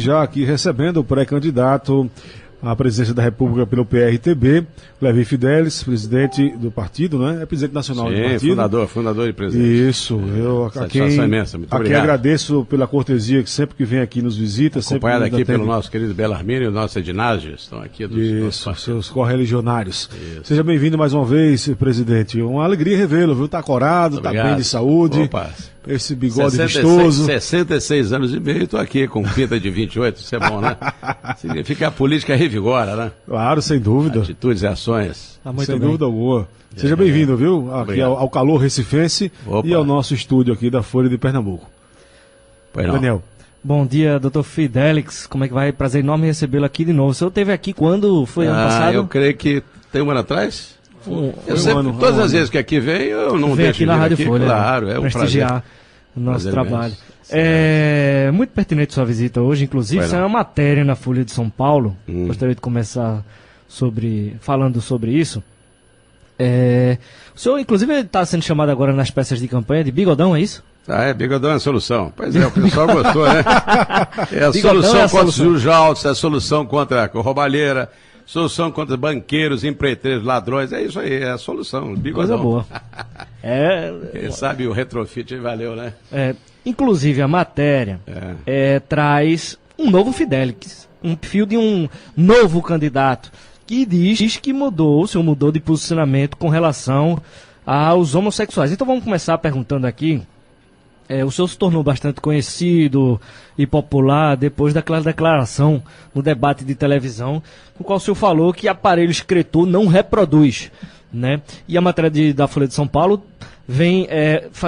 Já aqui recebendo o pré-candidato à presidência da República pelo PRTB, Levi Fidelis, presidente do partido, né? É presidente nacional do partido. Fundador e presidente. Isso, eu satisfação imensa, muito obrigado. Agradeço pela cortesia que sempre que vem aqui nos visita. Acompanhado aqui pelo nosso querido Belarmino e o nosso Ednágio, estão aqui dos seus correligionários. Seja bem-vindo mais uma vez, presidente. Uma alegria revê-lo, viu? Tá corado, tá bem de saúde. Opa. Esse bigode vistoso. 66 anos e meio, estou aqui com pinta de 28, isso é bom, né? Significa que a política revigora, né? Claro, sem dúvida. Atitudes e ações. Sem dúvida alguma. Seja bem-vindo, viu? Aqui ao calor recifense e ao nosso estúdio aqui da Folha de Pernambuco. Daniel. Bom dia, doutor Fidelix. Como é que vai? Prazer enorme recebê-lo aqui de novo. O senhor esteve aqui quando foi ano passado? Eu creio que tem um ano atrás. Todas as vezes que aqui vem, eu não deixo aqui na Rádio Folha. Claro, é um prestigiar o nosso trabalho. É muito pertinente sua visita hoje, inclusive, isso é uma matéria na Folha de São Paulo. Gostaria de começar falando sobre isso. O senhor, inclusive, está sendo chamado agora nas peças de campanha de bigodão, é isso? Bigodão é a solução. Pois é, o pessoal gostou, né? É a solução contra os juros altos, é a solução contra a roubalheira, solução contra banqueiros, empreiteiros, ladrões, é isso aí, é a solução. Bigodão. Coisa boa. Quem sabe o retrofit valeu, né? Inclusive a matéria traz um novo Fidelix, um perfil de um novo candidato, que diz que o senhor mudou de posicionamento com relação aos homossexuais. Então vamos começar perguntando aqui. O senhor se tornou bastante conhecido e popular depois daquela declaração no debate de televisão, no qual o senhor falou que aparelho excretor não reproduz, né? E a matéria da Folha de São Paulo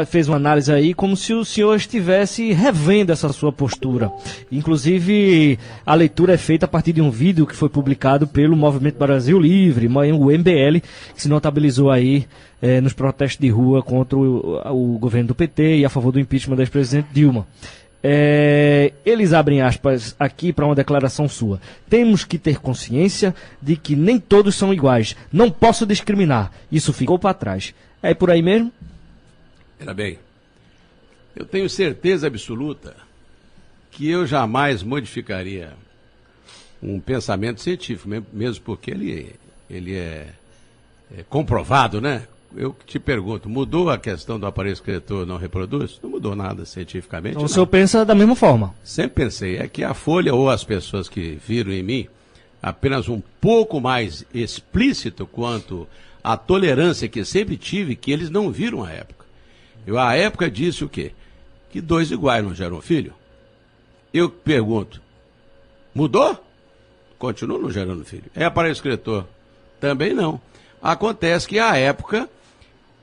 fez uma análise aí como se o senhor estivesse revendo essa sua postura. Inclusive, a leitura é feita a partir de um vídeo que foi publicado pelo Movimento Brasil Livre, o MBL, que se notabilizou aí nos protestos de rua contra o governo do PT e a favor do impeachment da ex-presidente Dilma. Eles abrem aspas aqui para uma declaração sua. Temos que ter consciência de que nem todos são iguais. Não posso discriminar. Isso ficou para trás. É por aí mesmo? Era bem. Eu tenho certeza absoluta que eu jamais modificaria um pensamento científico, mesmo porque ele é comprovado, né? Eu te pergunto, mudou a questão do aparelho excretor não reproduz? Não mudou nada cientificamente. Então o senhor pensa da mesma forma? Sempre pensei. É que a Folha ou as pessoas que viram em mim apenas um pouco mais explícito quanto à tolerância que sempre tive, que eles não viram à época. Eu, à época, disse o quê? Que dois iguais não geram filho. Eu pergunto, mudou? Continua não gerando filho. É aparelho excretor? Também não. Acontece que, à época,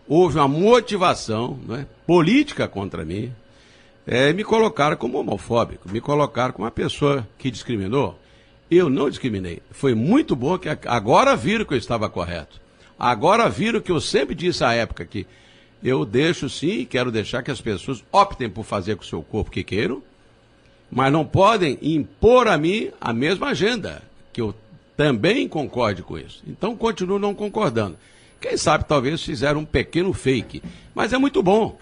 houve uma motivação, né, política contra mim. Me colocaram como homofóbico, me colocaram como uma pessoa que discriminou. Eu não discriminei. Foi muito bom que agora viram que eu estava correto. Agora viram que eu sempre disse à época que eu deixo sim, quero deixar que as pessoas optem por fazer com o seu corpo o que queiram, mas não podem impor a mim a mesma agenda, que eu também concorde com isso. Então continuo não concordando. Quem sabe talvez fizeram um pequeno fake, mas é muito bom,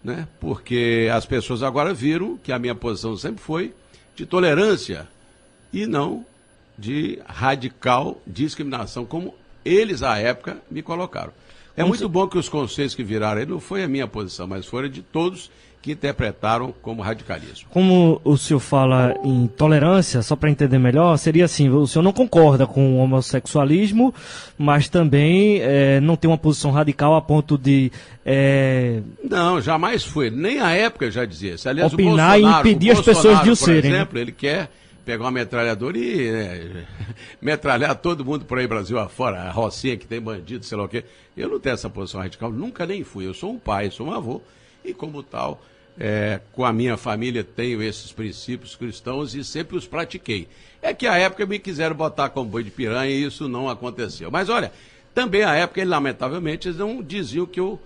né? Porque as pessoas agora viram que a minha posição sempre foi de tolerância e não de radical discriminação, como eles à época me colocaram. É muito bom que os conceitos que viraram aí não foi a minha posição, mas foram de todos que interpretaram como radicalismo. Como o senhor fala em tolerância, só para entender melhor, seria assim, o senhor não concorda com o homossexualismo, mas também não tem uma posição radical a ponto de... Não, jamais foi. Nem a época eu já dizia isso. Aliás, opinar e impedir as pessoas de o serem. Por exemplo, ele quer pegar uma metralhadora e metralhar todo mundo por aí, Brasil afora, a Rocinha que tem bandido, sei lá o quê. Eu não tenho essa posição radical, nunca nem fui. Eu sou um pai, sou um avô, e como tal, com a minha família tenho esses princípios cristãos e sempre os pratiquei. É que à época me quiseram botar como boi de piranha e isso não aconteceu. Mas olha, também à época, lamentavelmente, eles não diziam que o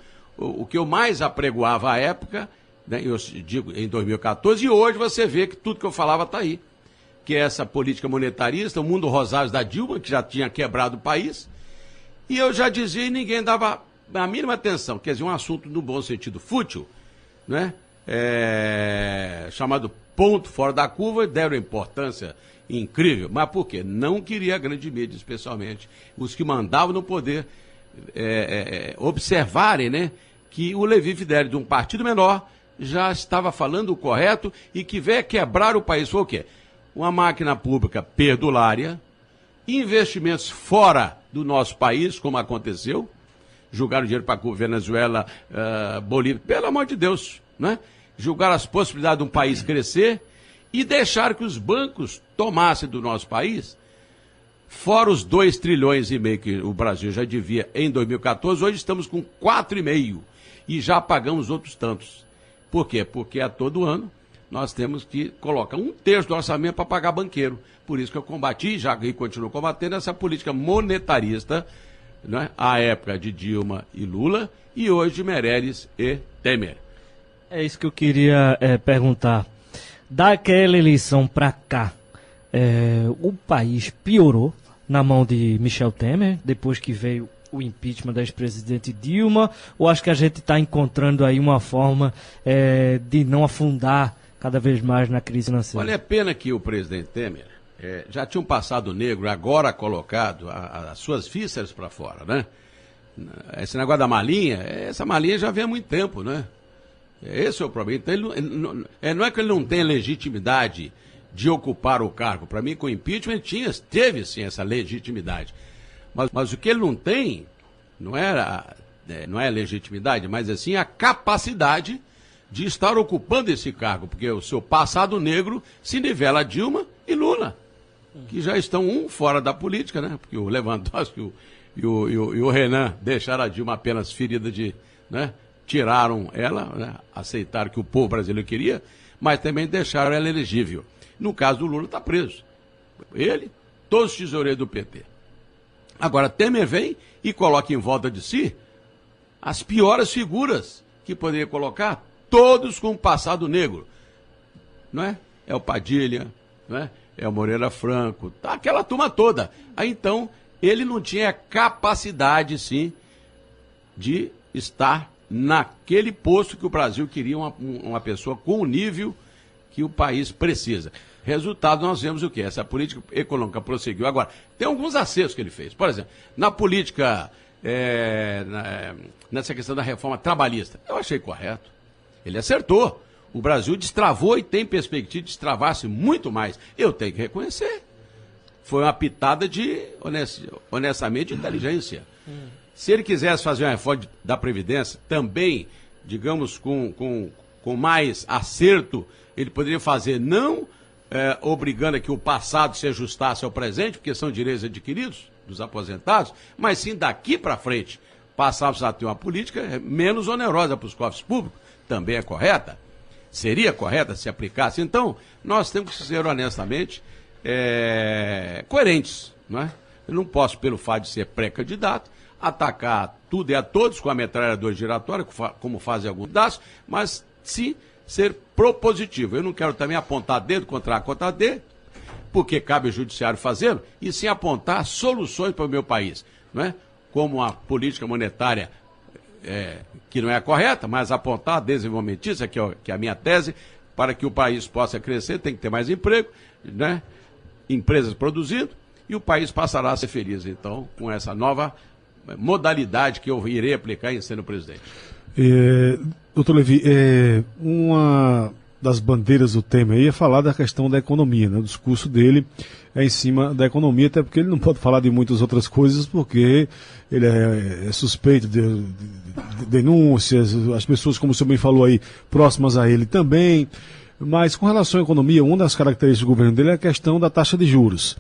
que eu mais apregoava à época, né, eu digo em 2014, e hoje você vê que tudo que eu falava está aí. Que é essa política monetarista, o mundo rosário da Dilma, que já tinha quebrado o país, e eu já dizia e ninguém dava a mínima atenção, quer dizer, um assunto no bom sentido fútil, né? chamado ponto fora da curva, e deram importância incrível. Mas por quê? Não queria a grande mídia, especialmente os que mandavam no poder, observarem, né, que o Levi Fidelis, de um partido menor, já estava falando o correto e que veio quebrar o país. Foi o quê? Uma máquina pública perdulária, investimentos fora do nosso país, como aconteceu, jogaram dinheiro para a Venezuela, Bolívia, pelo amor de Deus, né? Julgaram as possibilidades de um país crescer e deixaram que os bancos tomassem do nosso país, fora os 2,5 trilhões que o Brasil já devia em 2014, hoje estamos com 4,5 e já pagamos outros tantos. Por quê? Porque a todo ano nós temos que colocar 1/3 do orçamento para pagar banqueiro. Por isso que eu combati, e continuo combatendo, essa política monetarista, né, à época de Dilma e Lula, e hoje de Meirelles e Temer. É isso que eu queria perguntar. Daquela eleição para cá, o país piorou na mão de Michel Temer, depois que veio o impeachment da ex-presidente Dilma, ou acho que a gente está encontrando aí uma forma de não afundar cada vez mais na crise financeira? Olha, é pena que o presidente Temer já tinha um passado negro, agora colocado as suas vísceras para fora, né? Esse negócio da malinha, essa malinha já vem há muito tempo, né? Esse é o problema. Então, não é que ele não tem legitimidade de ocupar o cargo. Para mim, com o impeachment, ele teve sim essa legitimidade. Mas o que ele não tem, não é legitimidade, mas assim a capacidade de estar ocupando esse cargo, porque o seu passado negro se nivela a Dilma e Lula, que já estão fora da política, né? Porque o Lewandowski e o Renan deixaram a Dilma apenas ferida de, né? Tiraram ela, né? Aceitaram que o povo brasileiro queria, mas também deixaram ela elegível. No caso do Lula, está preso. Ele, todos os tesoureiros do PT. Agora, Temer vem e coloca em volta de si as piores figuras que poderia colocar, todos com passado negro. Não é? É o Padilha, não é? É o Moreira Franco, tá? Aquela turma toda. Aí, então, ele não tinha capacidade, sim, de estar naquele posto que o Brasil queria, uma pessoa com o nível que o país precisa. Resultado, nós vemos o quê? Essa política econômica prosseguiu. Agora, tem alguns acertos que ele fez. Por exemplo, na política, nessa questão da reforma trabalhista, eu achei correto. Ele acertou. O Brasil destravou e tem perspectiva de destravar-se muito mais. Eu tenho que reconhecer. Foi uma pitada de, honestamente, de inteligência. Se ele quisesse fazer uma reforma da Previdência, também, digamos, com mais acerto, ele poderia fazer, não obrigando a que o passado se ajustasse ao presente, porque são direitos adquiridos dos aposentados, mas sim daqui para frente passarmos a ter uma política menos onerosa para os cofres públicos. Também é correta? Seria correta se aplicasse? Então, nós temos que ser, honestamente, coerentes, não é? Eu não posso, pelo fato de ser pré-candidato, atacar tudo e a todos com a metralhadora giratória, como fazem alguns dados, mas sim ser propositivo. Eu não quero também apontar dedo contra A contra D, porque cabe ao judiciário fazê-lo, e sim apontar soluções para o meu país, não é? Como a política monetária que não é a correta, mas apontar a desenvolvimentista, que é a minha tese, para que o país possa crescer, tem que ter mais emprego, né? Empresas produzindo, e o país passará a ser feliz, então, com essa nova modalidade que eu irei aplicar em sendo presidente. Doutor Levi, uma das bandeiras do Temer aí é falar da questão da economia, né? O discurso dele é em cima da economia, até porque ele não pode falar de muitas outras coisas, porque ele é suspeito de denúncias, as pessoas, como o senhor bem falou aí, próximas a ele também. Mas com relação à economia, uma das características do governo dele é a questão da taxa de juros.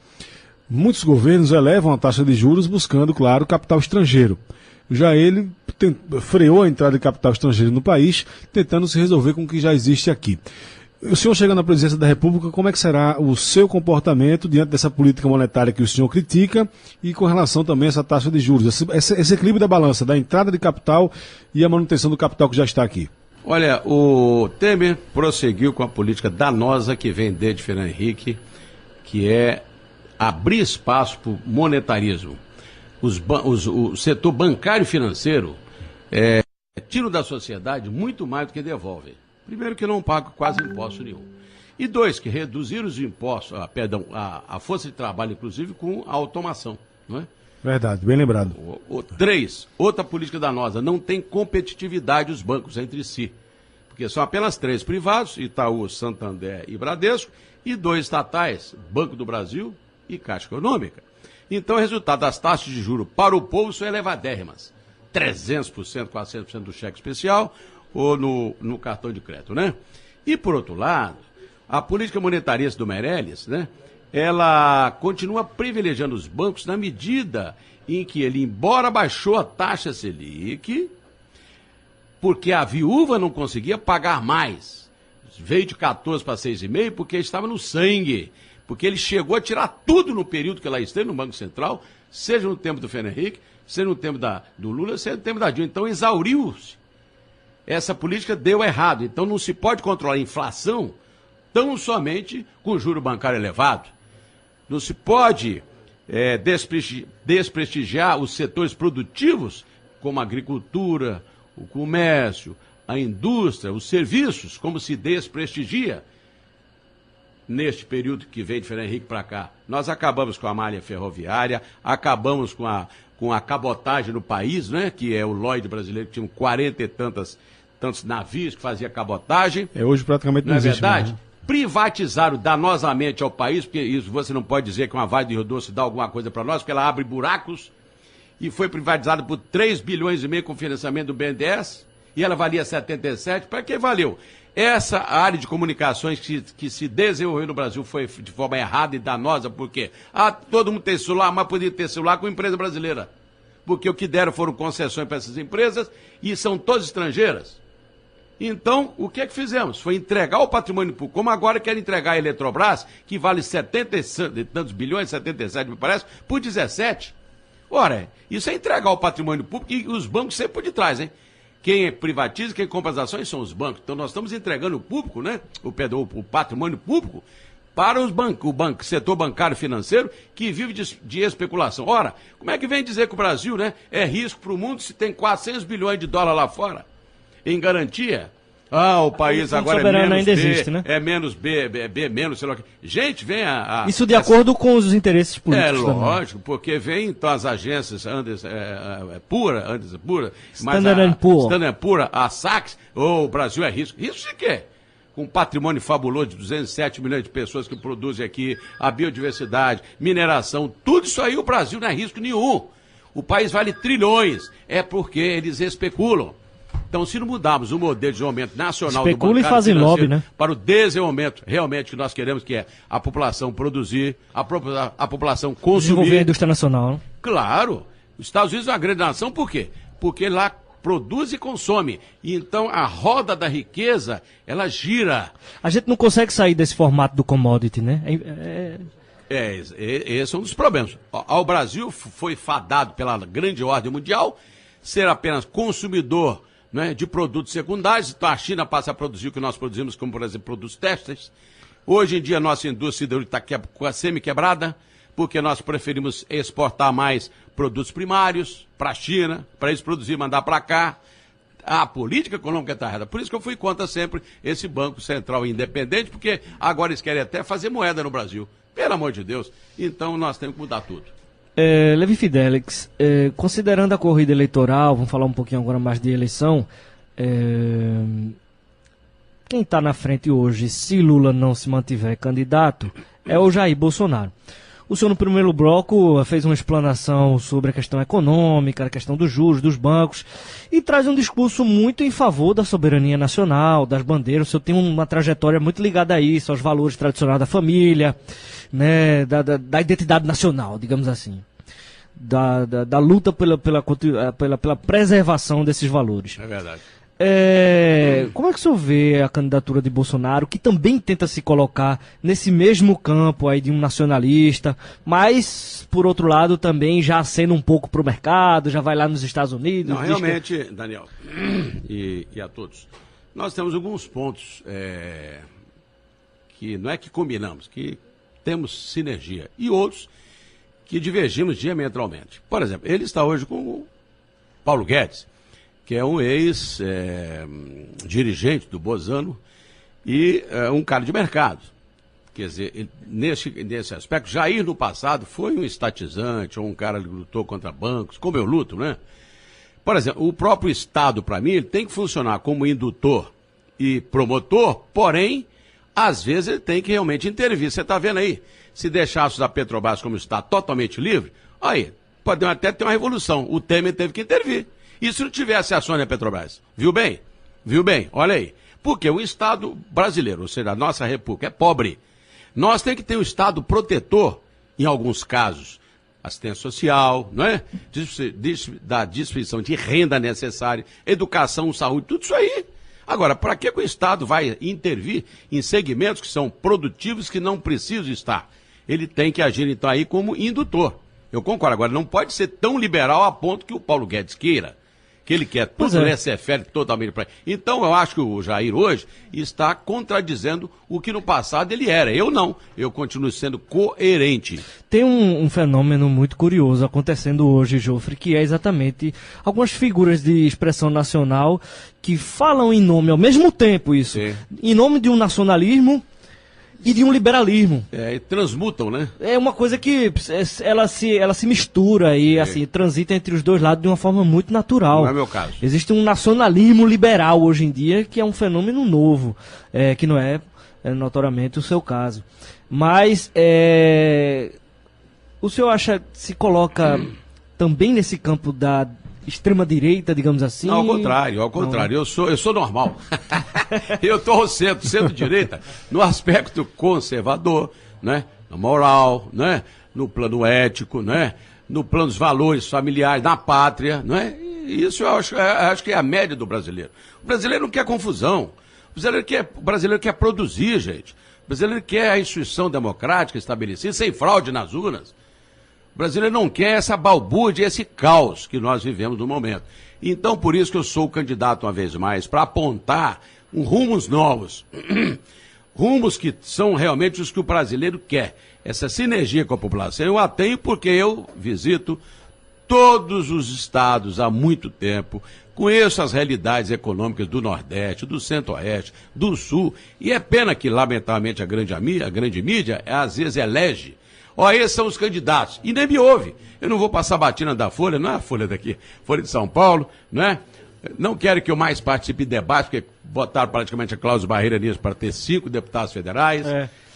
Muitos governos elevam a taxa de juros buscando, claro, capital estrangeiro. Já ele freou a entrada de capital estrangeiro no país, tentando se resolver com o que já existe aqui. O senhor chega na presidência da República, como é que será o seu comportamento diante dessa política monetária que o senhor critica e com relação também a essa taxa de juros, esse equilíbrio da balança, da entrada de capital e a manutenção do capital que já está aqui? Olha, o Temer prosseguiu com a política danosa que vem desde Fernando Henrique, que é abrir espaço para o monetarismo. O setor bancário e financeiro tiram da sociedade muito mais do que devolvem. Primeiro que não pagam quase imposto nenhum. E 2, que reduziram os impostos, a força de trabalho, inclusive, com a automação, não é? Verdade, bem lembrado. 3, outra política danosa, não tem competitividade os bancos entre si. Porque são apenas 3 privados, Itaú, Santander e Bradesco, e 2 estatais, Banco do Brasil e Caixa Econômica. Então, o resultado das taxas de juros para o povo são elevadérrimas. 300%, 400% do cheque especial ou no cartão de crédito, né? E, por outro lado, a política monetarista do Meirelles, né? Ela continua privilegiando os bancos na medida em que ele, embora baixou a taxa Selic, porque a viúva não conseguia pagar mais. Veio de 14 para 6,5 porque estava no sangue. Porque ele chegou a tirar tudo no período que ela esteve no Banco Central, seja no tempo do Fernando Henrique, seja no tempo do Lula, seja no tempo da Dilma. Então exauriu-se. Essa política deu errado. Então não se pode controlar a inflação tão somente com juro bancário elevado. Não se pode desprestigiar os setores produtivos, como a agricultura, o comércio, a indústria, os serviços, como se desprestigia. Neste período que vem de Fernando Henrique para cá, nós acabamos com a malha ferroviária, acabamos com a cabotagem no país, né? Que é o Lloyd brasileiro, que tinha 40 e tantos navios que fazia cabotagem. Hoje praticamente não existe. Não é verdade? Mais, né? Privatizaram danosamente ao país, porque isso você não pode dizer que uma Vale do Rio Doce dá alguma coisa para nós, porque ela abre buracos, e foi privatizada por 3 bilhões e meio com financiamento do BNDES, e ela valia 77, para que valeu? Essa área de comunicações que se desenvolveu no Brasil foi de forma errada e danosa, porque todo mundo tem celular, mas podia ter celular com empresa brasileira. Porque o que deram foram concessões para essas empresas e são todas estrangeiras. Então, o que é que fizemos? Foi entregar o patrimônio público, como agora querem entregar a Eletrobras, que vale 70 e tantos bilhões, 77 me parece, por 17. Ora, isso é entregar o patrimônio público e os bancos sempre por detrás, hein? Quem privatiza, quem compra as ações são os bancos. Então nós estamos entregando o público, né? O patrimônio público para os bancos, o setor bancário financeiro que vive de especulação. Ora, como é que vem dizer que o Brasil, né, é risco para o mundo se tem 400 bilhões de dólares lá fora em garantia? O país agora é menos ainda B, existe, né? é menos B, B menos, sei lá o que. Gente, vem Isso de acordo com os interesses políticos. É lógico, também. Porque vem então as agências Standard Poor, a Sachs, o Brasil é risco. Risco de quê? Com um patrimônio fabuloso de 207 milhões de pessoas que produzem aqui, a biodiversidade, mineração, tudo isso aí o Brasil não é risco nenhum. O país vale trilhões, é porque eles especulam. Então, se não mudarmos o modelo de desenvolvimento nacional do bancário e fazem lobby, né? Para o desenvolvimento realmente que nós queremos, que é a população produzir, a população consumir. Desenvolver a indústria nacional. Claro. Os Estados Unidos é uma grande nação, por quê? Porque lá produz e consome. E então a roda da riqueza, ela gira. A gente não consegue sair desse formato do commodity, né? Esse é um dos problemas. Ao Brasil foi fadado pela grande ordem mundial ser apenas consumidor, né, de produtos secundários. Então a China passa a produzir o que nós produzimos, como por exemplo produtos têxteis. Hoje em dia a nossa indústria está semi-quebrada, porque nós preferimos exportar mais produtos primários para a China, para eles produzir e mandar para cá. A política econômica está errada. Por isso que eu fui contra sempre esse Banco Central independente, porque agora eles querem até fazer moeda no Brasil. Pelo amor de Deus. Então nós temos que mudar tudo. Levi Fidelix, considerando a corrida eleitoral, vamos falar um pouquinho agora mais de eleição, quem está na frente hoje, se Lula não se mantiver candidato, é o Jair Bolsonaro. O senhor no primeiro bloco fez uma explanação sobre a questão econômica, a questão dos juros, dos bancos, e traz um discurso muito em favor da soberania nacional, das bandeiras. O senhor tem uma trajetória muito ligada a isso, aos valores tradicionais da família, né, da identidade nacional, digamos assim, da luta pela preservação desses valores. É verdade. Como é que o senhor vê a candidatura de Bolsonaro, que também tenta se colocar nesse mesmo campo aí de um nacionalista, mas, por outro lado, também já acena um pouco para o mercado, já vai lá nos Estados Unidos? Não, realmente, Daniel, e a todos, nós temos alguns pontos que não é que combinamos, que temos sinergia, e outros que divergimos diametralmente. Por exemplo, ele está hoje com o Paulo Guedes, que é um ex-dirigente do Bozano e um cara de mercado. Quer dizer, nesse aspecto, Jair no passado foi um estatizante, ou um cara que lutou contra bancos, como eu luto, né? Por exemplo, o próprio Estado, para mim, ele tem que funcionar como indutor e promotor, porém, às vezes ele tem que realmente intervir. Você está vendo aí? Se deixasse a Petrobras como está totalmente livre, aí, pode até ter uma revolução. O Temer teve que intervir. E se não tivesse ações na Petrobras? Viu bem? Viu bem? Olha aí. Porque o Estado brasileiro, ou seja, a nossa república, é pobre. Nós temos que ter um Estado protetor, em alguns casos, assistência social, não é? Da distribuição de renda necessária, educação, saúde, tudo isso aí. Agora, para que o Estado vai intervir em segmentos que são produtivos que não precisam estar? Ele tem que agir, então, aí como indutor. Eu concordo. Agora, não pode ser tão liberal a ponto que o Paulo Guedes queira. Que ele quer tudo laissez-faire totalmente para ele. Então, eu acho que o Jair hoje está contradizendo o que no passado ele era. Eu não. Eu continuo sendo coerente. Tem um fenômeno muito curioso acontecendo hoje, Jofre, que é exatamente algumas figuras de expressão nacional que falam em nome, ao mesmo tempo isso, em nome de um nacionalismo e de um liberalismo. E transmutam, né? É uma coisa que ela se mistura e assim transita entre os dois lados de uma forma muito natural. Não é meu caso. Existe um nacionalismo liberal hoje em dia que é um fenômeno novo, que não é notoriamente o seu caso. Mas o senhor acha se coloca também nesse campo da extrema-direita, digamos assim? Não, ao contrário. Não. Eu sou normal. Eu estou centro-direita, no aspecto conservador, né? Na moral, né? No plano ético, né? No plano dos valores familiares, na pátria, não é? Isso eu acho que é a média do brasileiro. O brasileiro não quer confusão. O brasileiro quer produzir, gente. O brasileiro quer a instituição democrática estabelecida, sem fraude nas urnas. O brasileiro não quer essa balbúrdia, esse caos que nós vivemos no momento. Então, por isso que eu sou o candidato, uma vez mais, para apontar rumos novos. Rumos que são realmente os que o brasileiro quer. Essa sinergia com a população. Eu a tenho porque eu visito todos os estados há muito tempo, conheço as realidades econômicas do Nordeste, do Centro-Oeste, do Sul, e é pena que, lamentavelmente, a grande mídia, às vezes, elege. Esses são os candidatos. E nem me ouve. Eu não vou passar a batina da Folha, não é a Folha daqui, Folha de São Paulo, não é? Não quero que eu mais participe de debate, porque botaram praticamente a Cláudio Barreira nisso para ter 5 deputados federais.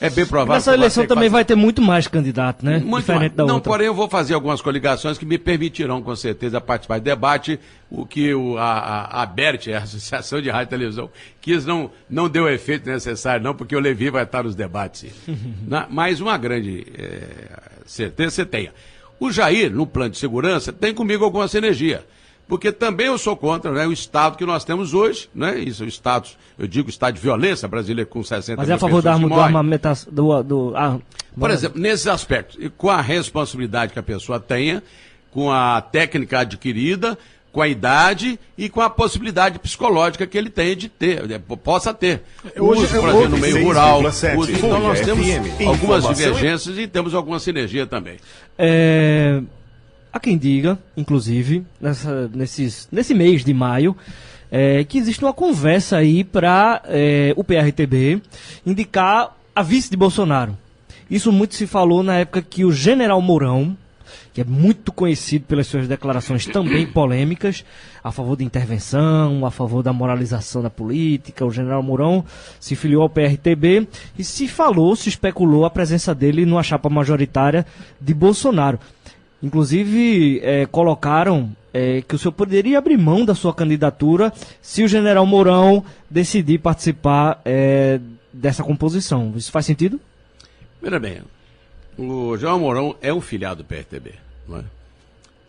É bem provável. Nessa eleição também vai ter muito mais candidato, né? Muito diferente mais. da outra. Porém eu vou fazer algumas coligações que me permitirão, com certeza, participar de debate, o que a ABERT, a Associação de Rádio e Televisão, quis, não deu o efeito necessário, não, porque o Levi vai estar nos debates. Mas uma grande certeza você tenha. O Jair, no plano de segurança, tem comigo alguma sinergia. Porque também eu sou contra, né, o Estado que nós temos hoje, né? Isso é o status, eu digo Estado de violência brasileiro com 60 Mas é a favor da armamentação Por exemplo, nesses aspectos, e com a responsabilidade que a pessoa tenha, com a técnica adquirida, com a idade e com a possibilidade psicológica que ele tenha de ter, possa ter. Hoje, por exemplo, no meio rural. Então nós temos algumas divergências e temos alguma sinergia também. Há quem diga, inclusive, nesse mês de maio, que existe uma conversa aí para o PRTB indicar a vice de Bolsonaro. Isso muito se falou na época que o general Mourão, que é muito conhecido pelas suas declarações também polêmicas, a favor de intervenção, a favor da moralização da política, o general Mourão se filiou ao PRTB e se especulou a presença dele numa chapa majoritária de Bolsonaro. Inclusive, colocaram que o senhor poderia abrir mão da sua candidatura se o general Mourão decidir participar dessa composição. Isso faz sentido? Veja bem, o general Mourão é um filiado do PRTB, não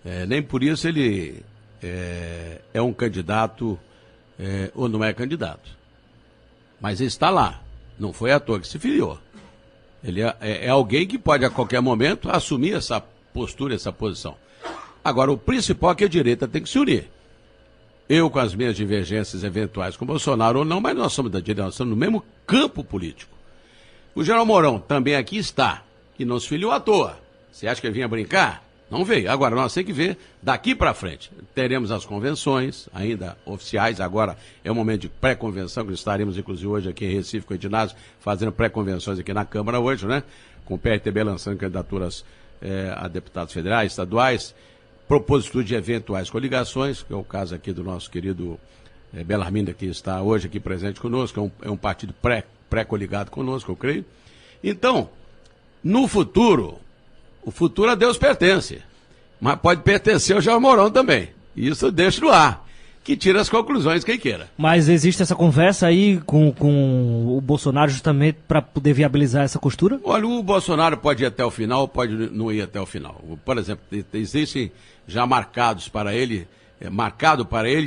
é? Nem por isso ele é um candidato ou não é candidato. Mas ele está lá, não foi à toa que se filiou. Ele é alguém que pode a qualquer momento assumir essa postura, essa posição. Agora, o principal é que a direita tem que se unir. Eu, com as minhas divergências eventuais com Bolsonaro ou não, mas nós somos da direita, nós estamos no mesmo campo político. O general Mourão também aqui está, e não se filiou à toa. Você acha que ele vinha brincar? Não veio. Agora, nós temos que ver daqui para frente. Teremos as convenções, ainda oficiais. Agora é o momento de pré-convenção, que estaremos, inclusive, hoje aqui em Recife, com o Edinásio, fazendo pré-convenções aqui na Câmara hoje, né? Com o PRTB lançando candidaturas a deputados federais, estaduais, propositura de eventuais coligações, que é o caso aqui do nosso querido Bellarmino, que está hoje aqui presente conosco, é um partido pré-coligado conosco, eu creio. Então, no futuro, o futuro a Deus pertence, mas pode pertencer ao Jorge Mourão também. Isso deixa no ar, que tira as conclusões quem queira. Mas existe essa conversa aí com o Bolsonaro justamente para poder viabilizar essa costura? Olha, o Bolsonaro pode ir até o final, pode não ir até o final. Por exemplo, existem já marcado para ele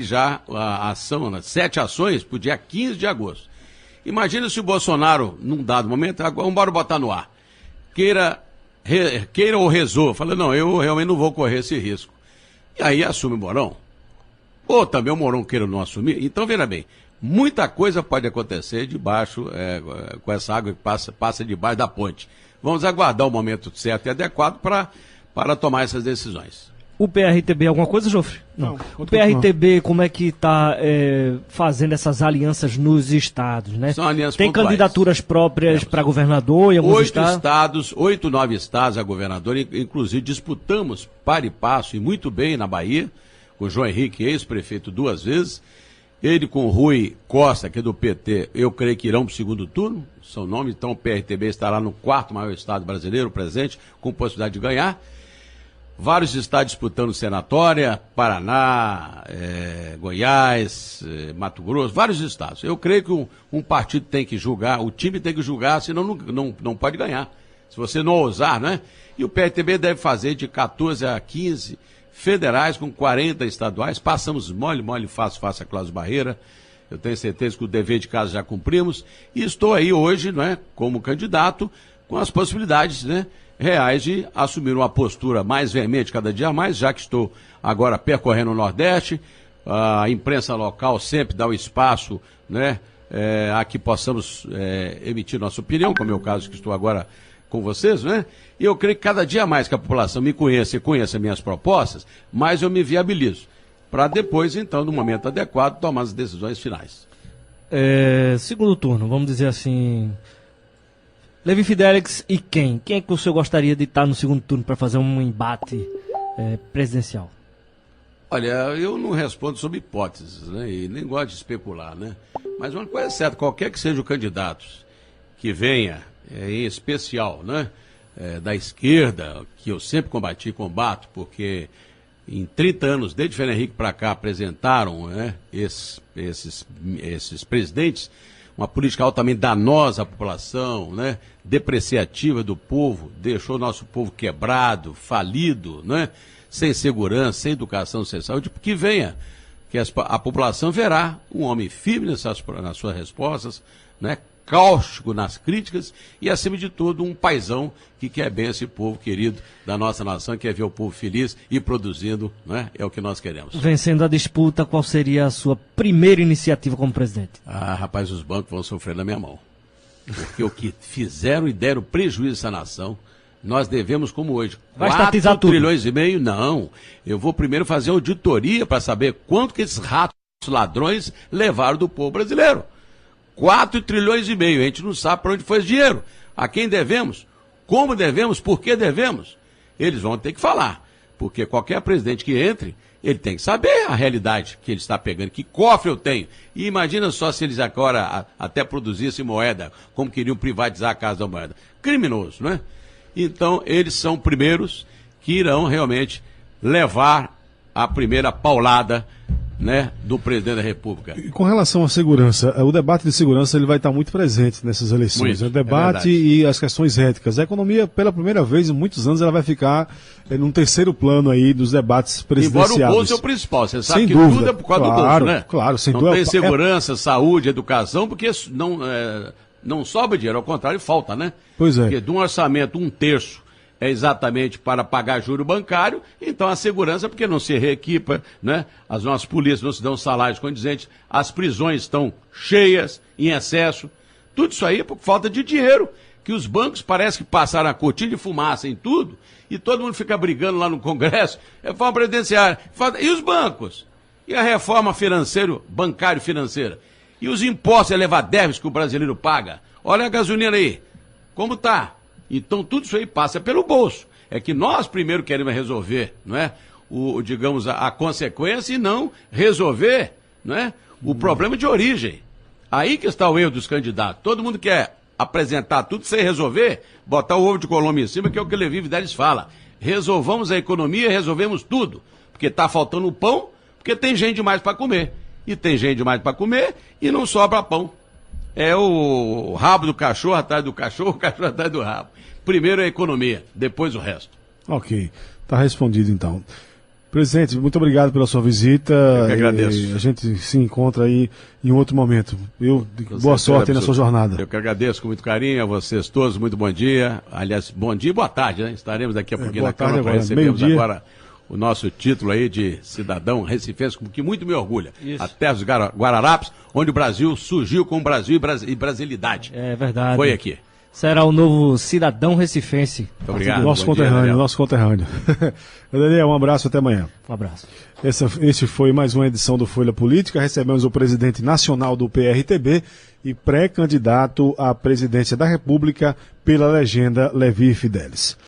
já a ação, 7 ações para o dia 15 de agosto. Imagina se o Bolsonaro, num dado momento, vamos botar no ar, queira ou resolva, fala, não, eu realmente não vou correr esse risco. E aí assume o Mourão. Ou também o Mourão queira não assumir. Então, veja bem, muita coisa pode acontecer debaixo, com essa água que passa debaixo da ponte. Vamos aguardar o momento certo e adequado para tomar essas decisões. O PRTB alguma coisa, Jofre? Não. O PRTB, como é que está fazendo essas alianças nos estados, né? São alianças Tem pontuais. Candidaturas próprias para governador em alguns estados? 9 estados a governador, inclusive disputamos par e passo, e muito bem na Bahia, com o João Henrique, ex-prefeito 2 vezes, ele com o Rui Costa, que é do PT, eu creio que irão para o segundo turno, são nome, então o PRTB estará no 4º maior estado brasileiro presente, com possibilidade de ganhar. Vários estados disputando senatória, Paraná, Goiás, Mato Grosso, vários estados. Eu creio que um partido tem que julgar, o time tem que julgar, senão não pode ganhar. Se você não ousar, né? E o PRTB deve fazer de 14 a 15 federais com 40 estaduais. Passamos mole, fácil a Cláudio Barreira. Eu tenho certeza que o dever de casa já cumprimos. E estou aí hoje, né, como candidato, com as possibilidades, né, reais de assumir uma postura mais veemente cada dia mais, já que estou agora percorrendo o Nordeste. A imprensa local sempre dá o espaço, né, a que possamos emitir nossa opinião, como é o caso que estou agora com vocês, né? E eu creio que cada dia mais que a população me conheça e conheça minhas propostas, mais eu me viabilizo, para depois, então, no momento adequado, tomar as decisões finais. Segundo turno, vamos dizer assim, Levi Fidelix e quem? Quem é que o senhor gostaria de estar no segundo turno para fazer um embate presidencial? Olha, eu não respondo sobre hipóteses, né? E nem gosto de especular, né? Mas uma coisa é certa, qualquer que seja o candidato que venha, em especial, né, da esquerda, que eu sempre combato, porque em 30 anos, desde Fernando Henrique para cá, apresentaram, né, esses presidentes uma política altamente danosa à população, né, depreciativa do povo, deixou o nosso povo quebrado, falido, né, sem segurança, sem educação, sem saúde, que venha, que a população verá um homem firme nas suas respostas, né, cáustico nas críticas e, acima de tudo, um paizão que quer bem esse povo querido da nossa nação, quer ver o povo feliz e produzindo, né? É o que nós queremos. Vencendo a disputa, qual seria a sua primeira iniciativa como presidente? Ah, rapaz, os bancos vão sofrer na minha mão. Porque o que fizeram e deram prejuízo a essa nação, nós devemos, como hoje, 4 trilhões e meio, não. Eu vou primeiro fazer auditoria para saber quanto que esses ratos ladrões levaram do povo brasileiro. 4 trilhões e meio, a gente não sabe para onde foi esse dinheiro. A quem devemos? Como devemos? Por que devemos? Eles vão ter que falar, porque qualquer presidente que entre, ele tem que saber a realidade que ele está pegando, que cofre eu tenho. E imagina só se eles agora até produzissem moeda, como queriam privatizar a Casa da Moeda. Criminoso, né? Então, eles são primeiros que irão realmente levar a primeira paulada, né, do presidente da República. E com relação à segurança, o debate de segurança ele vai estar muito presente nessas eleições. O debate e as questões éticas. A economia, pela primeira vez em muitos anos, ela vai ficar num terceiro plano aí dos debates presidenciais. Embora o bolso é o principal, você sabe sem que dúvida, tudo é por causa do bolso, né? Claro, sem não dúvida. Tem segurança, saúde, educação, porque não sobra dinheiro, ao contrário, falta, né? Pois é. Porque de um orçamento, 1/3 é exatamente para pagar juro bancário, então a segurança, porque não se reequipa, né? As nossas polícias não se dão salários condizentes, as prisões estão cheias, em excesso, tudo isso aí é por falta de dinheiro que os bancos parece que passaram a cortina de fumaça em tudo e todo mundo fica brigando lá no Congresso, reforma previdenciária. E os bancos? E a reforma bancário-financeira? E os impostos elevadérrimos que o brasileiro paga? Olha a gasolina aí, como tá? Então tudo isso aí passa pelo bolso. É que nós primeiro queremos resolver, não é? Digamos, a consequência e não resolver, não é? O problema de origem. Aí que está o erro dos candidatos. Todo mundo quer apresentar tudo sem resolver, botar o ovo de Colombo em cima, que é o que o Levi Fidelis fala. Resolvamos a economia, resolvemos tudo. Porque está faltando o pão, porque tem gente demais para comer. E tem gente demais para comer e não sobra pão. É o rabo do cachorro atrás do cachorro, o cachorro atrás do rabo. Primeiro a economia, depois o resto. Ok, está respondido então. Presidente, muito obrigado pela sua visita. Eu que agradeço. A gente se encontra aí em outro momento. Boa sorte aí na sua jornada. Eu que agradeço com muito carinho a vocês todos, muito bom dia. Aliás, bom dia e boa tarde, né? Estaremos daqui a pouquinho na Câmara para recebermos agora o nosso título aí de cidadão recifense, que muito me orgulha. Isso. A terra dos Guararapes, onde o Brasil surgiu com o Brasil e brasilidade. É verdade. Foi aqui. Será o novo cidadão recifense. Muito obrigado. Nosso conterrâneo. Daniel, um abraço, até amanhã. Um abraço. Este foi mais uma edição do Folha Política. Recebemos o presidente nacional do PRTB e pré-candidato à presidência da República pela legenda Levi Fidelis.